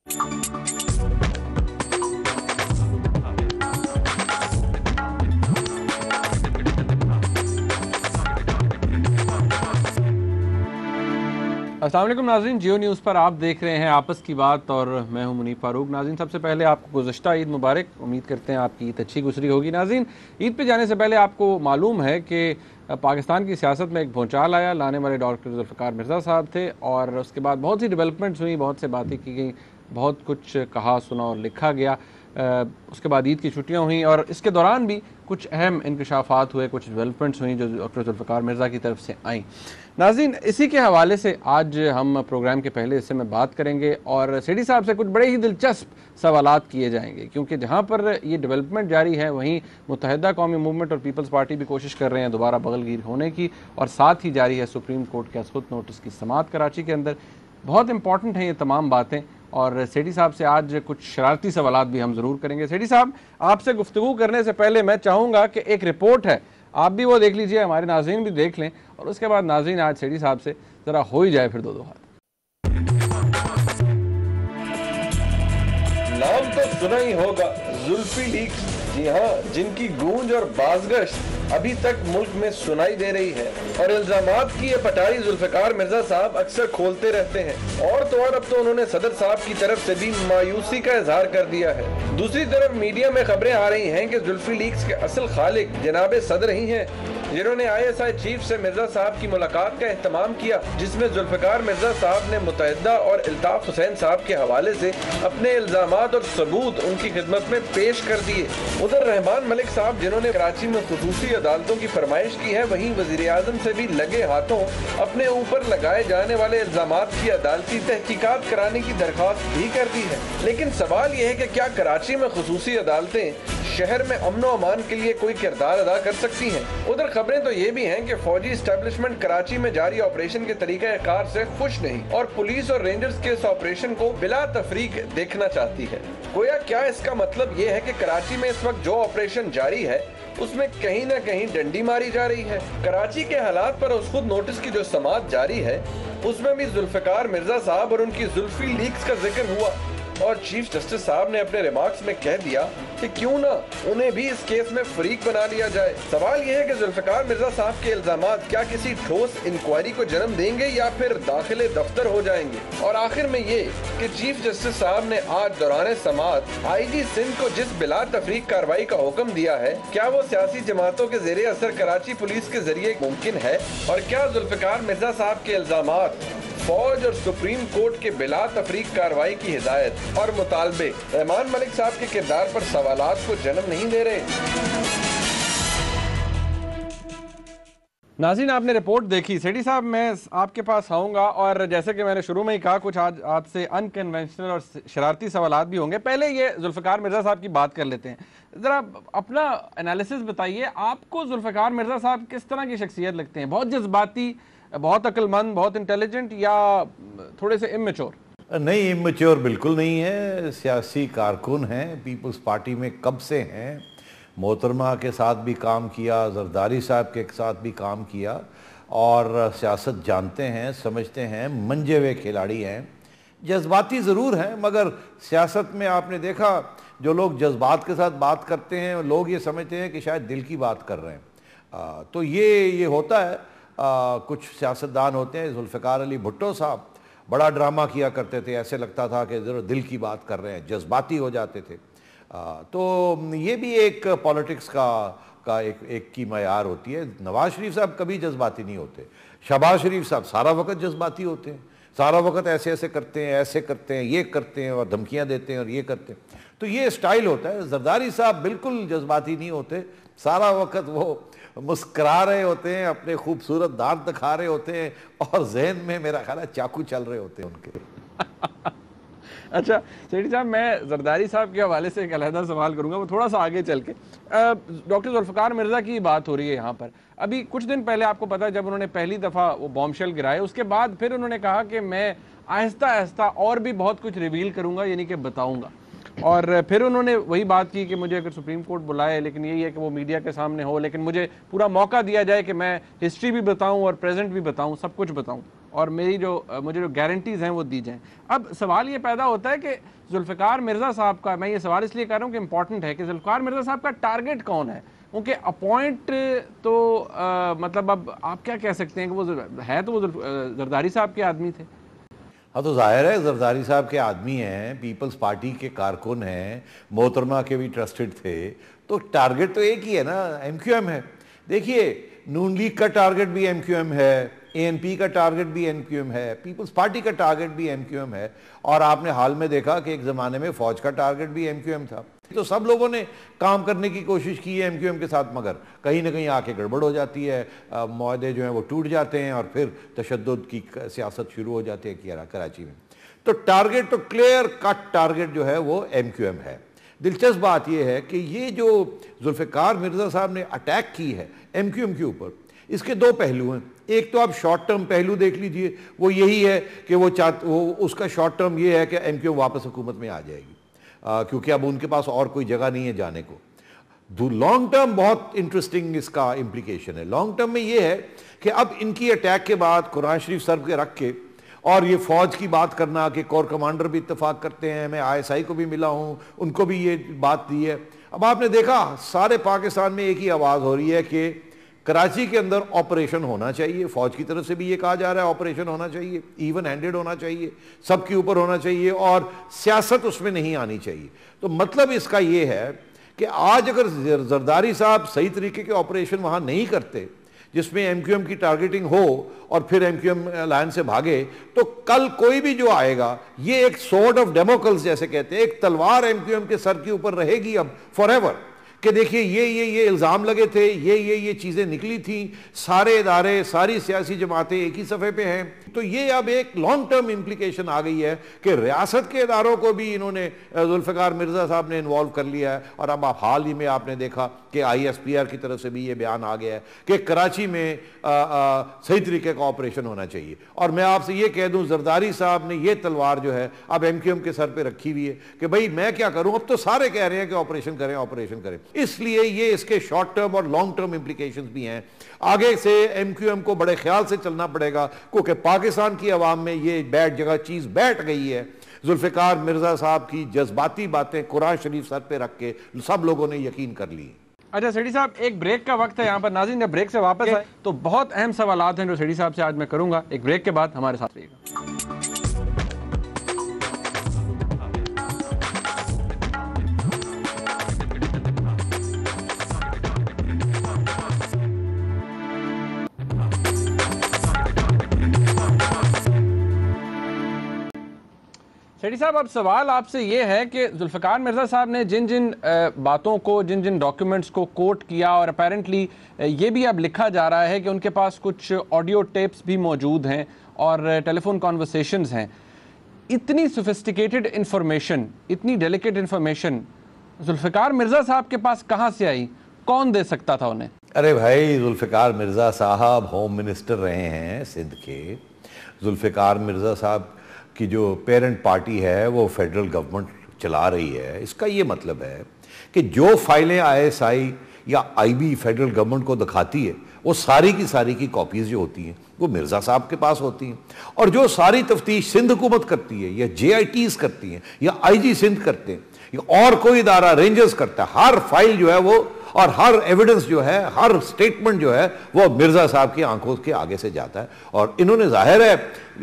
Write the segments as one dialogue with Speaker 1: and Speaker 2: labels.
Speaker 1: अस्सलाम वालेकुम नाज़रीन, जियो न्यूज़ पर आप देख रहे हैं आपस की बात और मैं हूं मुनीफ फारूक। नाज़रीन, सबसे पहले आपको गुज़श्ता ईद मुबारक। उम्मीद करते हैं आपकी ईद अच्छी गुजरी होगी। नाज़रीन, ईद पे जाने से पहले आपको मालूम है कि पाकिस्तान की सियासत में एक भूचाल आया। लाने वाले डॉक्टर जुल्फ़िकार मिर्ज़ा साहब थे और उसके बाद बहुत सी डेवलपमेंट्स हुई, बहुत से बातें की गई, बहुत कुछ कहा सुना और लिखा गया। उसके बाद ईद की छुट्टियाँ हुई और इसके दौरान भी कुछ अहम इंकशाफात हुए, कुछ डेवलपमेंट्स हुई जो डॉक्टर जुल्फ़िकार मिर्ज़ा की तरफ से आई। नाज़रीन, इसी के हवाले से आज हम प्रोग्राम के पहले हिस्से में बात करेंगे और सेठी साहब से कुछ बड़े ही दिलचस्प सवालात किए जाएंगे, क्योंकि जहाँ पर ये डेवलपमेंट जारी है वहीं मुत्तहिदा कौमी मूवमेंट और पीपल्स पार्टी भी कोशिश कर रहे हैं दोबारा बगलगीर होने की, और साथ ही जारी है सुप्रीम कोर्ट के असखुद नोटिस की समाअत कराची के अंदर। बहुत इंपॉर्टेंट हैं ये तमाम बातें और सेठी साहब से आज कुछ शरारती सवालात भी हम ज़रूर करेंगे। सेठी साहब, आपसे गुफ्तगू करने से पहले मैं चाहूँगा कि एक रिपोर्ट है, आप भी वो देख लीजिए, हमारे नाज़रीन भी देख लें, और उसके बाद नाज़रीन आज सेठी साहब से ज़रा हो ही जाए फिर दो हाथ।
Speaker 2: नाम तो सुना ही होगा, जुल्फी लीग्स। जी हाँ, जिनकी गूंज और बाज़गश्त अभी तक मुल्क में सुनाई दे रही है और इल्जामात की ये पटारी जुल्फ़िकार मिर्जा साहब अक्सर खोलते रहते हैं। और तो और अब तो उन्होंने सदर साहब की तरफ से भी मायूसी का इजहार कर दिया है। दूसरी तरफ मीडिया में खबरें आ रही हैं कि जुल्फी लीग्स के असल खालिक जनाब सदर ही हैं, जिन्होंने ISI चीफ से मिर्जा साहब की मुलाकात का एहतमाम किया, जिसमें जुल्फ़िकार मिर्जा साहब ने मुत्तहिदा और इल्ताफ हुसैन साहब के हवाले से अपने इल्जामात और सबूत उनकी खिदमत में पेश कर दिए। उधर रहमान मलिक साहब, जिन्होंने कराची में खुसूसी अदालतों की फरमाइश की है, वहीं वज़ीर आज़म से भी लगे हाथों अपने ऊपर लगाए जाने वाले इल्जामात की अदालती तहकीकात कराने की दरख्वास्त भी कर दी है। लेकिन सवाल यह है कि क्या कराची में खुसूसी अदालतें शहर में अमन व अमान के लिए कोई किरदार अदा कर सकती हैं? उधर खबरें तो ये भी हैं कि फौजी एस्टेब्लिशमेंट कराची में जारी ऑपरेशन के तरीक़ाकार से खुश नहीं और पुलिस और रेंजर्स के इस ऑपरेशन को बिला तफरीक देखना चाहती है। गोया क्या इसका मतलब ये है कि कराची में इस वक्त जो ऑपरेशन जारी है उसमें कहीं न कहीं डंडी मारी जा रही है? कराची के हालात पर उस खुद नोटिस की जो समाअत जारी है उसमें भी जुल्फ़िकार मिर्जा साहब और उनकी जुल्फी लीग्स का जिक्र हुआ और चीफ जस्टिस साहब ने अपने रिमार्क्स में कह दिया कि क्यों ना उन्हें भी इस केस में फरीक बना लिया जाए। सवाल यह है कि जुल्फ़िकार मिर्जा साहब के इल्जामात क्या किसी ठोस इंक्वायरी को जन्म देंगे या फिर दाखिले दफ्तर हो जाएंगे? और आखिर में ये कि चीफ जस्टिस साहब ने आज दौरान समाअत IG सिंध को जिस बिला तफरीक कार्रवाई का हुक्म दिया है, क्या वो सियासी जमातों के ज़ेरे असर कराची पुलिस के जरिए मुमकिन है? और क्या जुल्फ़िकार मिर्जा साहब के इल्जामात फौज और सुप्रीम कोर्ट के बिला तफरीक कार्रवाई की हिदायत और मुतालबे रहमान मलिक साहब के किरदार पर सवालात को जन्म नहीं दे रहे?
Speaker 1: नाज़रीन, आपने रिपोर्ट देखी। सेठी साहब, मैं आपके पास आऊँगा और जैसे कि मैंने शुरू में ही कहा, कुछ आज आपसे अनकन्वेंशनल और शरारती सवालात भी होंगे। पहले ये जुल्फ़िकार मिर्ज़ा साहब की बात कर लेते हैं। ज़रा अपना एनालिसिस बताइए, आपको जुल्फ़िकार मिर्ज़ा साहब किस तरह की शख्सियत लगते हैं? बहुत जज्बाती, बहुत अक्लमंद, बहुत इंटेलिजेंट, या थोड़े से इमेच्योर?
Speaker 3: नहीं, इमेच्योर बिल्कुल नहीं है। सियासी कारकुन हैं, पीपल्स पार्टी में कब से हैं, मोहतरमा के साथ भी काम किया, जरदारी साहब के साथ भी काम किया और सियासत जानते हैं, समझते हैं, मंजे हुए खिलाड़ी हैं। जज्बाती ज़रूर हैं, मगर सियासत में आपने देखा जो लोग जज्बात के साथ बात करते हैं लोग ये समझते हैं कि शायद दिल की बात कर रहे हैं। तो ये होता है। कुछ सियासतदान होते हैं, जुल्फ़िकार अली भुट्टो साहब बड़ा ड्रामा किया करते थे, ऐसे लगता था कि ज़रूर दिल की बात कर रहे हैं, जज्बाती हो जाते थे। तो ये भी एक पॉलिटिक्स का एक की मयार होती है। नवाज शरीफ साहब कभी जज्बाती नहीं होते, शहबाज शरीफ साहब सारा वक्त जज्बाती होते हैं, सारा वक्त ऐसे ऐसे करते हैं, ऐसे करते हैं, ये करते हैं और धमकियाँ देते हैं और ये करते हैं। तो ये स्टाइल होता है। जरदारी साहब बिल्कुल जज्बाती नहीं होते, सारा वक्त वो मुस्करा रहे होते हैं, अपने खूबसूरत दांत दिखा रहे होते हैं और जहन में मेरा ख्याल है चाकू चल रहे होते हैं उनके।
Speaker 1: अच्छा सेठी साहब, मैं जरदारी साहब के हवाले से एक अलहदा सवाल करूंगा, वो थोड़ा सा आगे चल के। डॉक्टर जुल्फ़िकार मिर्ज़ा की बात हो रही है यहाँ पर। अभी कुछ दिन पहले आपको पता है, जब उन्होंने पहली दफ़ा वो बॉम्बशेल गिराए, उसके बाद फिर उन्होंने कहा कि मैं आहिस्ता आहिस्ता और भी बहुत कुछ रिवील करूँगा, यानी कि बताऊँगा। और फिर उन्होंने वही बात की कि मुझे अगर सुप्रीम कोर्ट बुलाए, लेकिन यही है कि वो मीडिया के सामने हो, लेकिन मुझे पूरा मौका दिया जाए कि मैं हिस्ट्री भी बताऊं और प्रेजेंट भी बताऊं, सब कुछ बताऊं। और मुझे जो गारंटीज़ हैं वो दी जाएं। अब सवाल ये पैदा होता है कि जुल्फ़िकार मिर्ज़ा साहब का, मैं ये सवाल इसलिए कर रहा हूँ कि इम्पॉर्टेंट है कि जुल्फ़िकार मिर्ज़ा साहब का टारगेट कौन है? उनके अपॉइंट तो मतलब अब आप क्या कह सकते हैं कि वो है तो वो जरदारी साहब के आदमी थे।
Speaker 3: हाँ, तो जाहिर है जरदारी साहब के आदमी हैं, पीपल्स पार्टी के कारकुन हैं, मोहतरमा के भी ट्रस्टेड थे, तो टारगेट तो एक ही है ना, एमक्यूएम है। देखिए, नून लीग का टारगेट भी एमक्यूएम है, एएनपी का टारगेट भी एमक्यूएम है, पीपल्स पार्टी का टारगेट भी एमक्यूएम है, और आपने हाल में देखा कि एक ज़माने में फौज का टारगेट भी एमक्यूएम था। तो सब लोगों ने काम करने की कोशिश की है एमक्यूएम के साथ, मगर कहीं ना कहीं आके गड़बड़ हो जाती है, मुआहदे जो हैं वो टूट जाते हैं और फिर तशद्दुद की सियासत शुरू हो जाती है कराची में। तो टारगेट तो क्लियर कट टारगेट जो है वो एमक्यूएम है। दिलचस्प बात यह है कि ये जो जुल्फ़िकार मिर्ज़ा साहब ने अटैक की है एमक्यूएम के ऊपर, इसके दो पहलू हैं। एक तो आप शॉर्ट टर्म पहलू देख लीजिए, वो यही है कि वो उसका शॉर्ट टर्म ये है कि एमक्यूएम वापस हुकूमत में आ जाएगी, क्योंकि अब उनके पास और कोई जगह नहीं है जाने को। लॉन्ग टर्म बहुत इंटरेस्टिंग इसका इम्प्लीकेशन है। लॉन्ग टर्म में ये है कि अब इनकी अटैक के बाद कुरान शरीफ सर के रख के और ये फौज की बात करना कि कोर कमांडर भी इत्तेफाक करते हैं, मैं आईएसआई को भी मिला हूं, उनको भी ये बात दी है। अब आपने देखा सारे पाकिस्तान में एक ही आवाज़ हो रही है कि कराची के अंदर ऑपरेशन होना चाहिए। फौज की तरफ से भी ये कहा जा रहा है ऑपरेशन होना चाहिए, इवन हैंडेड होना चाहिए, सबके ऊपर होना चाहिए और सियासत उसमें नहीं आनी चाहिए। तो मतलब इसका ये है कि आज अगर जरदारी साहब सही तरीके के ऑपरेशन वहाँ नहीं करते जिसमें एमक्यूएम की टारगेटिंग हो और फिर एमक्यूएम लाइन से भागे, तो कल कोई भी जो आएगा, ये एक स्वॉर्ड ऑफ डेमोक्रेसी जैसे कहते हैं, एक तलवार एमक्यूएम के सर के ऊपर रहेगी अब फॉर एवर, कि देखिए ये इल्ज़ाम लगे थे, ये चीज़ें निकली थी, सारे इदारे सारी सियासी जमातें एक ही सफ़े पे हैं। तो ये अब एक लॉन्ग टर्म इम्प्लीकेशन आ गई है कि रियासत के इदारों को भी इन्होंने जुल्फ़िकार मिर्ज़ा साहब ने इन्वॉल्व कर लिया है। और अब आप हाल ही में आपने देखा कि ISPR की तरफ से भी ये बयान आ गया है कि कराची में सही तरीके का ऑपरेशन होना चाहिए। और मैं आपसे ये कह दूँ, जरदारी साहब ने ये तलवार जो है अब एमक्यूएम के सर पर रखी हुई है कि भाई मैं क्या करूँ, अब तो सारे कह रहे हैं कि ऑपरेशन करें, इसलिए ये इसके शॉर्ट टर्म और लॉन्ग टर्म इंप्लीकेशंस भी हैं। आगे से एमक्यूएम को बड़े ख्याल से चलना पड़ेगा, क्योंकि पाकिस्तान की आवाम में ये चीज़ बैठ गई है। जुल्फ़िकार मिर्ज़ा साहब की जज्बाती बातें कुरान शरीफ सर पे रख के सब लोगों ने यकीन कर ली।
Speaker 1: अच्छा सेठी साहब, एक ब्रेक का वक्त है यहाँ पर। नाज़रीन, जब ब्रेक से वापस आए तो बहुत अहम सवालात हैं जो सेठी साहब से आज मैं करूँगा। एक ब्रेक के बाद हमारे साथ रहिएगा। सेठी साहब, अब सवाल आपसे ये है कि जुल्फ़िकार मिर्ज़ा साहब ने जिन जिन बातों को, जिन जिन डॉक्यूमेंट्स को कोट किया, और अपेरेंटली ये भी अब लिखा जा रहा है कि उनके पास कुछ ऑडियो टेप्स भी मौजूद हैं और टेलीफोन कॉन्वर्सेशंस हैं, इतनी सोफिस्टिकेटेड इंफॉर्मेशन, इतनी डेलिकेट इंफॉर्मेशन जुल्फ़िकार मिर्ज़ा साहब के पास कहाँ से आई? कौन दे सकता था उन्हें?
Speaker 3: अरे भाई, जुल्फ़िकार मिर्ज़ा साहब होम मिनिस्टर रहे हैं सिंध के। जुल्फ़िकार मिर्ज़ा साहब की जो पेरेंट पार्टी है वो फेडरल गवर्नमेंट चला रही है। इसका ये मतलब है कि जो फाइलें ISI या IB फेडरल गवर्नमेंट को दिखाती है, वो सारी की कॉपीज़ जो होती हैं वो मिर्ज़ा साहब के पास होती हैं। और जो सारी तफ्तीश सिंध हुकूमत करती है, या JITs करती हैं, या IG सिंध करते हैं, या और कोई इदारा रेंजर्स करता है, हर फाइल जो है वो और हर एविडेंस जो है, हर स्टेटमेंट जो है वो मिर्ज़ा साहब की आंखों के आगे से जाता है। और इन्होंने जाहिर है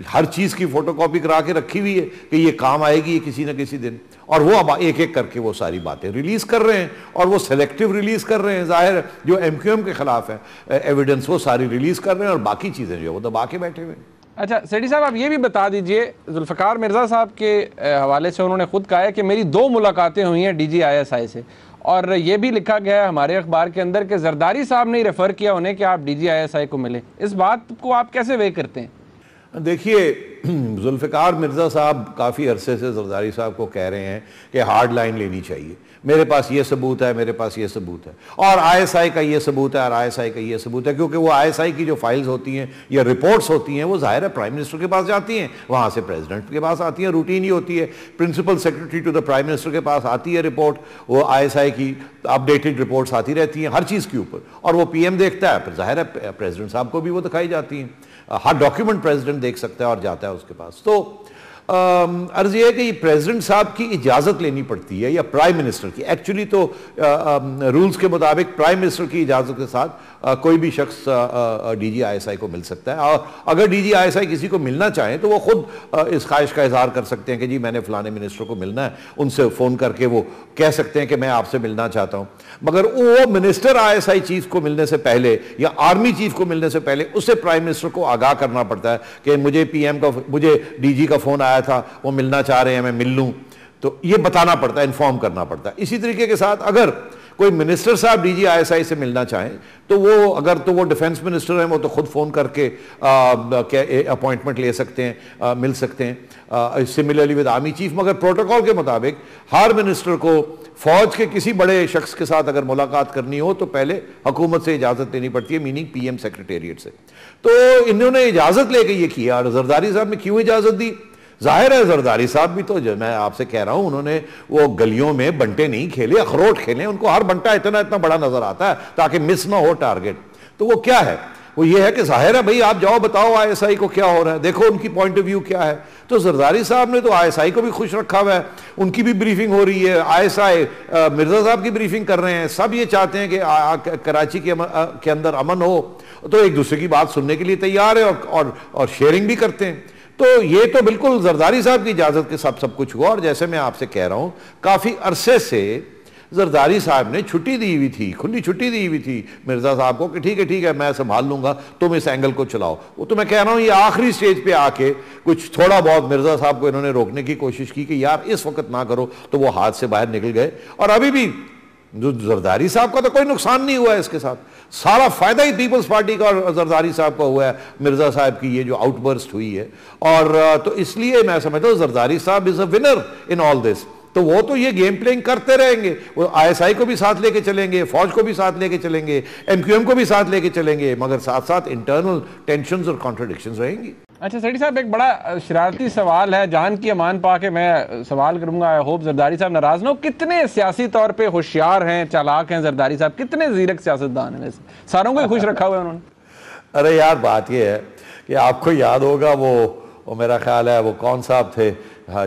Speaker 3: हर चीज़ की फ़ोटोकॉपी करा के रखी हुई है कि ये काम आएगी किसी न किसी दिन, और वो अब एक एक करके वो सारी बातें रिलीज़ कर रहे हैं, और वो सेलेक्टिव रिलीज़ कर रहे हैं। जाहिर है जो MQM के ख़िलाफ़ है एविडेंस वो सारी रिलीज़ कर रहे हैं, और बाकी चीज़ें जो है वो दबा के बैठे हुए हैं।
Speaker 1: अच्छा सेठी साहब, आप ये भी बता दीजिए, जुल्फ़िकार मिर्ज़ा साहब के हवाले से उन्होंने खुद कहा है कि मेरी 2 मुलाकातें हुई हैं DG ISI से, और ये भी लिखा गया है हमारे अखबार के अंदर कि जरदारी साहब ने रेफ़र किया उन्हें कि आप DG ISI को मिले। इस बात को आप कैसे वे करते हैं?
Speaker 3: देखिए, जुल्फ़िकार मिर्ज़ा साहब काफ़ी अरसे से जरदारी साहब को कह रहे हैं कि हार्ड लाइन लेनी चाहिए, मेरे पास ये सबूत है, मेरे पास ये सबूत है, और आईएसआई का ये सबूत है, और आईएसआई का ये सबूत है, क्योंकि वो आईएसआई की जो फाइल्स होती हैं या रिपोर्ट्स होती हैं वो जाहिर है प्राइम मिनिस्टर के पास जाती हैं, वहाँ से प्रेसिडेंट के पास आती हैं, रूटीन ही होती है, principal secretary to the prime minister के पास आती है रिपोर्ट, वो आईएसआई की अपडेटेड रिपोर्ट्स आती रहती हैं हर चीज़ के ऊपर, और वो पीएम देखता है, फिर जाहिर है प्रेसिडेंट साहब को भी वो दिखाई जाती हैं, हर डॉक्यूमेंट प्रेसिडेंट देख सकता है और जाता है उसके पास। तो अर्ज ये है कि प्रेसिडेंट साहब की इजाज़त लेनी पड़ती है या प्राइम मिनिस्टर की, एक्चुअली तो रूल्स के मुताबिक प्राइम मिनिस्टर की इजाज़त के साथ कोई भी शख्स डीजी आईएसआई को मिल सकता है, और अगर डीजी आईएसआई किसी को मिलना चाहें तो वो खुद इस ख्वाहिश का इजहार कर सकते हैं कि जी मैंने फलाने मिनिस्टर को मिलना है, उनसे फ़ोन करके वो कह सकते हैं कि मैं आपसे मिलना चाहता हूँ, मगर वो मिनिस्टर आईएसआई चीफ को मिलने से पहले या आर्मी चीफ को मिलने से पहले उसे प्राइम मिनिस्टर को आगाह करना पड़ता है कि मुझे डीजी का फ़ोन आया था, वो मिलना चाह रहे हैं, मैं मिल लूँ, तो ये बताना पड़ता है, इन्फॉर्म करना पड़ता है। इसी तरीके के साथ अगर कोई मिनिस्टर साहब डीजी आईएसआई से मिलना चाहें तो वो डिफेंस मिनिस्टर हैं, वो तो खुद फ़ोन करके अपॉइंटमेंट ले सकते हैं, मिल सकते हैं, सिमिलरली विद आर्मी चीफ, मगर प्रोटोकॉल के मुताबिक हर मिनिस्टर को फौज के किसी बड़े शख्स के साथ अगर मुलाकात करनी हो तो पहले हुकूमत से इजाज़त लेनी पड़ती है, मीनिंग पीएम सेक्रेटेरिएट से। तो इन्होंने इजाज़त लेके ये किया, और जरदारी साहब ने क्यों इजाज़त दी? जाहिर है जरदारी साहब भी तो, जो मैं आपसे कह रहा हूं, उन्होंने वो गलियों में बंटे नहीं खेले, अखरोट खेले, उनको हर बंटा इतना इतना बड़ा नजर आता है ताकि मिस ना हो टारगेट। तो वो क्या है, वो ये है कि जाहिर है भाई आप जाओ बताओ आईएसआई को क्या हो रहा है, देखो उनकी पॉइंट ऑफ व्यू क्या है। तो जरदारी साहब ने तो आईएसआई को भी खुश रखा हुआ है, उनकी भी ब्रीफिंग हो रही है, आईएसआई मिर्जा साहब की ब्रीफिंग कर रहे हैं, सब ये चाहते हैं कि कराची के अंदर अमन हो, तो एक दूसरे की बात सुनने के लिए तैयार है और शेयरिंग भी करते हैं। तो ये तो बिल्कुल जरदारी साहब की इजाज़त के साथ सब कुछ हुआ, और जैसे मैं आपसे कह रहा हूं काफ़ी अरसे से जरदारी साहब ने छुट्टी दी हुई थी, खुली छुट्टी दी हुई थी मिर्जा साहब को कि ठीक है मैं संभाल लूंगा, तुम इस एंगल को चलाओ। वो तो मैं कह रहा हूं ये आखिरी स्टेज पे आके कुछ थोड़ा बहुत मिर्जा साहब को इन्होंने रोकने की कोशिश की कि यार इस वक्त ना करो, तो वो हाथ से बाहर निकल गए। और अभी भी जो जरदारी साहब का तो कोई नुकसान नहीं हुआ है, इसके साथ सारा फायदा ही पीपल्स पार्टी का और जरदारी साहब का हुआ है, मिर्जा साहब की ये जो आउटबर्स्ट हुई है। और तो इसलिए मैं समझता हूँ जरदारी साहब is a winner in all this. तो वो तो ये गेम प्लेइंग करते रहेंगे, वो आईएसआई को भी साथ लेके चलेंगे, फौज को भी साथ लेके चलेंगे, एमक्यूएम को भी साथ लेके चलेंगे, मगर साथ साथ इंटरनल टेंशंस और कॉन्ट्रडिक्शंस रहेंगी।
Speaker 1: अच्छा सेठी साहब, एक बड़ा शरारती सवाल है, जान की अमान पा के मैं सवाल करूंगा, आई होप जरदारी साहब नाराज ना हो। कितने सियासी तौर पे होशियार हैं, चालाक हैं जरदारी साहब, कितने जीरक सियासतदान हैं? सारों को ही खुश रखा हुआ है उन्होंने।
Speaker 3: अरे यार बात ये है कि आपको याद होगा वो मेरा ख्याल है वो कौन साहब थे,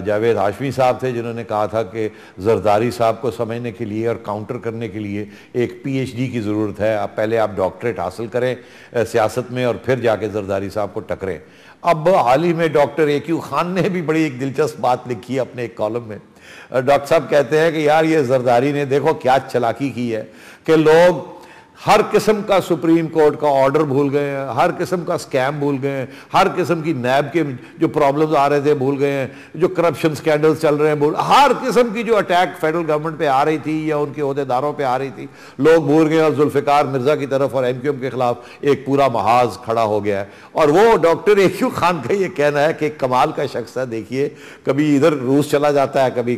Speaker 3: जावेद हाशमी साहब थे, जिन्होंने कहा था कि जरदारी साहब को समझने के लिए और काउंटर करने के लिए एक पीएचडी की ज़रूरत है, आप पहले आप डॉक्टरेट हासिल करें सियासत में और फिर जाके जरदारी साहब को टकरें। अब हाल ही में डॉक्टर ए.क्यू. खान ने भी बड़ी एक दिलचस्प बात लिखी है अपने एक कॉलम में। डॉक्टर साहब कहते हैं कि यार ये जरदारी ने देखो क्या चालाकी की है कि लोग हर किस्म का सुप्रीम कोर्ट का ऑर्डर भूल गए हैं, हर किस्म का स्कैम भूल गए हैं, हर किस्म की नैब के जो प्रॉब्लम्स आ रहे थे भूल गए हैं, जो करप्शन स्कैंडल्स चल रहे हैं हर किस्म की जो अटैक फेडरल गवर्नमेंट पे आ रही थी या उनके ओहदेदारों पे आ रही थी, लोग भूल गए। और जुल्फिकार मिर्जा की तरफ और एमक्यूएम के खिलाफ एक पूरा महाज खड़ा हो गया है। और वो डॉक्टर ए.क्यू. खान का ये कहना है कि कमाल का शख्स है, देखिए कभी इधर रूस चला जाता है, कभी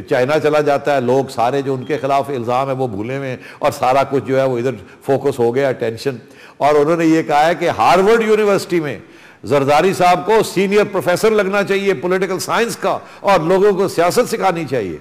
Speaker 3: चाइना चला जाता है, लोग सारे जो उनके खिलाफ इल्ज़ाम है वो भूले हुए और सारा कुछ जो है वो इधर फोकस हो गया टेंशन। और उन्होंने ये कहा है कि हार्वर्ड यूनिवर्सिटी में जरदारी साहब को सीनियर प्रोफेसर लगना चाहिए पॉलिटिकल साइंस का और लोगों को सियासत सिखानी चाहिए।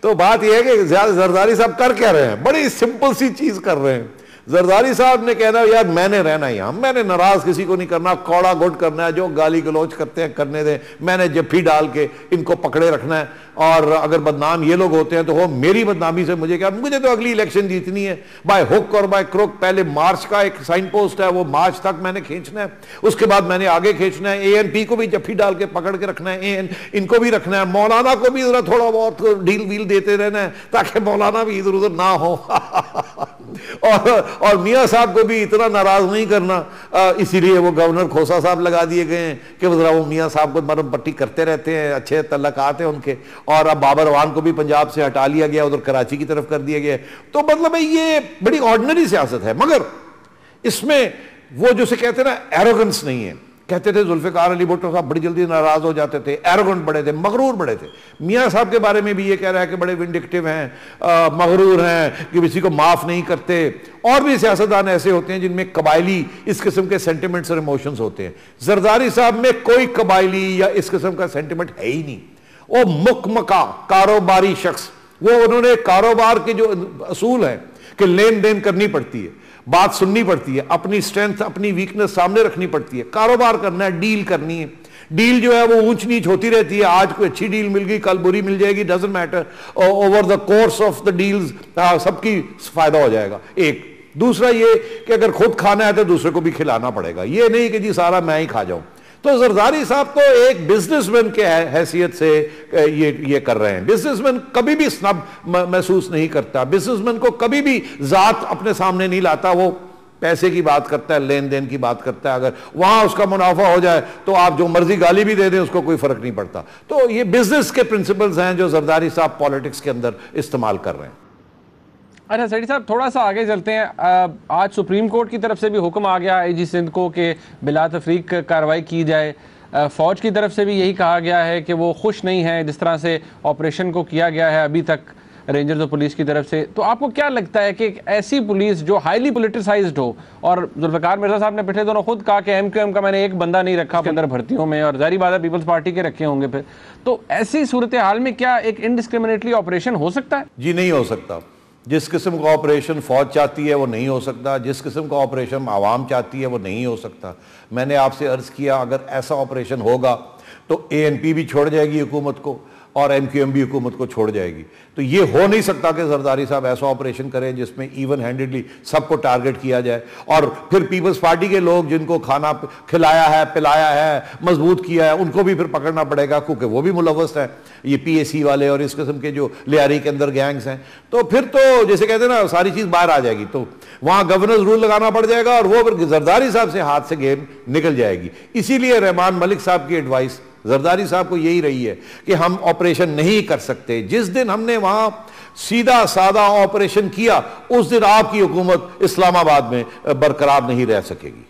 Speaker 3: तो बात यह है कि जरदारी साहब कर क्या रहे हैं, बड़ी सिंपल सी चीज कर रहे हैं। जरदारी साहब ने कहना यार मैंने रहना ही, हम मैंने नाराज किसी को नहीं करना, कौड़ा गुट करना है, जो गाली गलौज करते हैं करने दें, मैंने जफ्फी डाल के इनको पकड़े रखना है। और अगर बदनाम ये लोग होते हैं तो हो मेरी बदनामी से मुझे क्या, मुझे तो अगली इलेक्शन जीतनी है बाय हुक और बाय क्रुक। पहले मार्च का एक साइन पोस्ट है, वो मार्च तक मैंने खींचना है, उसके बाद मैंने आगे खींचना है, एएनपी को भी जफ्फी डाल के पकड़ के रखना है, इनको भी रखना है, मौलाना को भी जरा थोड़ा बहुत ढील वील देते रहना है ताकि मौलाना भी इधर उधर ना हो। और मियाँ साहब को भी इतना नाराज नहीं करना, इसीलिए वो गवर्नर खोसा साहब लगा दिए गए हैं कि वो जरा वो मियाँ साहब को मरम पट्टी करते रहते हैं, अच्छे तल्लकात हैं उनके। और अब बाबर अवान को भी पंजाब से हटा लिया गया, उधर कराची की तरफ कर दिया गया। तो मतलब ये बड़ी ऑर्डिनरी सियासत है, मगर इसमें वो जो से कहते हैं ना एरोगेंस नहीं है, कहते थे जुल्फिकार अली भुट्टो साहब बड़ी जल्दी नाराज हो जाते थे, एरोगेंट बड़े थे, मगरूर बड़े थे। मियाँ साहब के बारे में भी ये कह रहा है कि बड़े विंडिक्टिव हैं, मगरूर हैं, कि किसी को माफ नहीं करते। और भी सियासतदान ऐसे होते हैं जिनमें कबायली इस किस्म के सेंटिमेंट्स और इमोशंस होते हैं। जरदारी साहब में कोई कबायली या इस किस्म का सेंटिमेंट है ही नहीं। वो मुकमका कारोबारी शख्स, वो उन्होंने कारोबार के जो असूल हैं कि लेन देन करनी पड़ती है, बात सुननी पड़ती है, अपनी स्ट्रेंथ अपनी वीकनेस सामने रखनी पड़ती है, कारोबार करना है, डील करनी है। डील जो है वो ऊंच नीच होती रहती है, आज कोई अच्छी डील मिल गई, कल बुरी मिल जाएगी, doesn't matter. Over the course of the deals सबकी फायदा हो जाएगा। एक दूसरा ये कि अगर खुद खाना है तो दूसरे को भी खिलाना पड़ेगा, ये नहीं कि जी सारा मैं ही खा जाऊं। तो जरदारी साहब तो एक बिजनेसमैन के हैसियत से ये कर रहे हैं। बिजनेसमैन कभी भी स्नब महसूस नहीं करता, बिजनेसमैन को कभी भी जात अपने सामने नहीं लाता, वो पैसे की बात करता है, लेन देन की बात करता है। अगर वहां उसका मुनाफा हो जाए तो आप जो मर्जी गाली भी दे दें उसको कोई फर्क नहीं पड़ता। तो ये बिजनेस के प्रिंसिपल्स हैं जो जरदारी साहब पॉलिटिक्स के अंदर इस्तेमाल कर रहे हैं।
Speaker 1: अच्छा सेठी साहब, थोड़ा सा आगे चलते हैं। आज सुप्रीम कोर्ट की तरफ से भी हुक्म आ गया आईजी सिंध को कि बिला तफरीक कार्रवाई की जाए। फौज की तरफ से भी यही कहा गया है कि वो खुश नहीं है जिस तरह से ऑपरेशन को किया गया है अभी तक रेंजर्स और पुलिस की तरफ से। तो आपको क्या लगता है कि एक ऐसी पुलिस जो हाईली पोलिटिसाइज्ड हो, और जुल्फिकार मिर्जा साहब ने पिछले दिनों खुद कहा कि एमक्यूएम का मैंने एक बंदा नहीं रखा अंदर भर्तियों में, और जारी बात है पीपल्स पार्टी के रखे होंगे फिर, तो ऐसी सूरत हाल में क्या एक इनडिस्क्रिमिनेटली ऑपरेशन हो सकता है?
Speaker 3: जी नहीं हो सकता। जिस किस्म का ऑपरेशन फौज चाहती है वो नहीं हो सकता, जिस किस्म का ऑपरेशन आवाम चाहती है वो नहीं हो सकता। मैंने आपसे अर्ज किया अगर ऐसा ऑपरेशन होगा तो एएनपी भी छोड़ जाएगी हुकूमत को और एमक्यूएम भी हुकूमत को छोड़ जाएगी। तो ये हो नहीं सकता कि जरदारी साहब ऐसा ऑपरेशन करें जिसमें इवन हैंडेडली सबको टारगेट किया जाए, और फिर पीपल्स पार्टी के लोग जिनको खाना खिलाया है, पिलाया है, मजबूत किया है, उनको भी फिर पकड़ना पड़ेगा क्योंकि वो भी मुलव्वस है, ये पीएसी वाले और इस किस्म के जो लियारी के अंदर गैंग्स हैं। तो फिर तो जैसे कहते हैं ना सारी चीज बाहर आ जाएगी, तो वहां गवर्नेंस रूल लगाना पड़ जाएगा और वो फिर जरदारी साहब से हाथ से गेम निकल जाएगी। इसीलिए रहमान मलिक साहब की एडवाइस जरदारी साहब को यही रही है कि हम ऑपरेशन नहीं कर सकते। जिस दिन हमने वहां सीधा सादा ऑपरेशन किया उस दिन आपकी हुकूमत इस्लामाबाद में बरकरार नहीं रह सकेगी।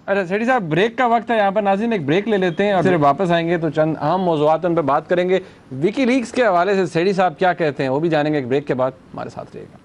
Speaker 1: अच्छा सेठी साहब, ब्रेक का वक्त है यहाँ पर। नाज़रीन एक ब्रेक ले लेते हैं और फिर वापस आएंगे तो चंद अहम मौज़ूआत उन पर बात करेंगे। विकीलीक्स के हवाले से सेठी साहब क्या कहते हैं वो भी जानेंगे एक ब्रेक के बाद। हमारे साथ रहिएगा।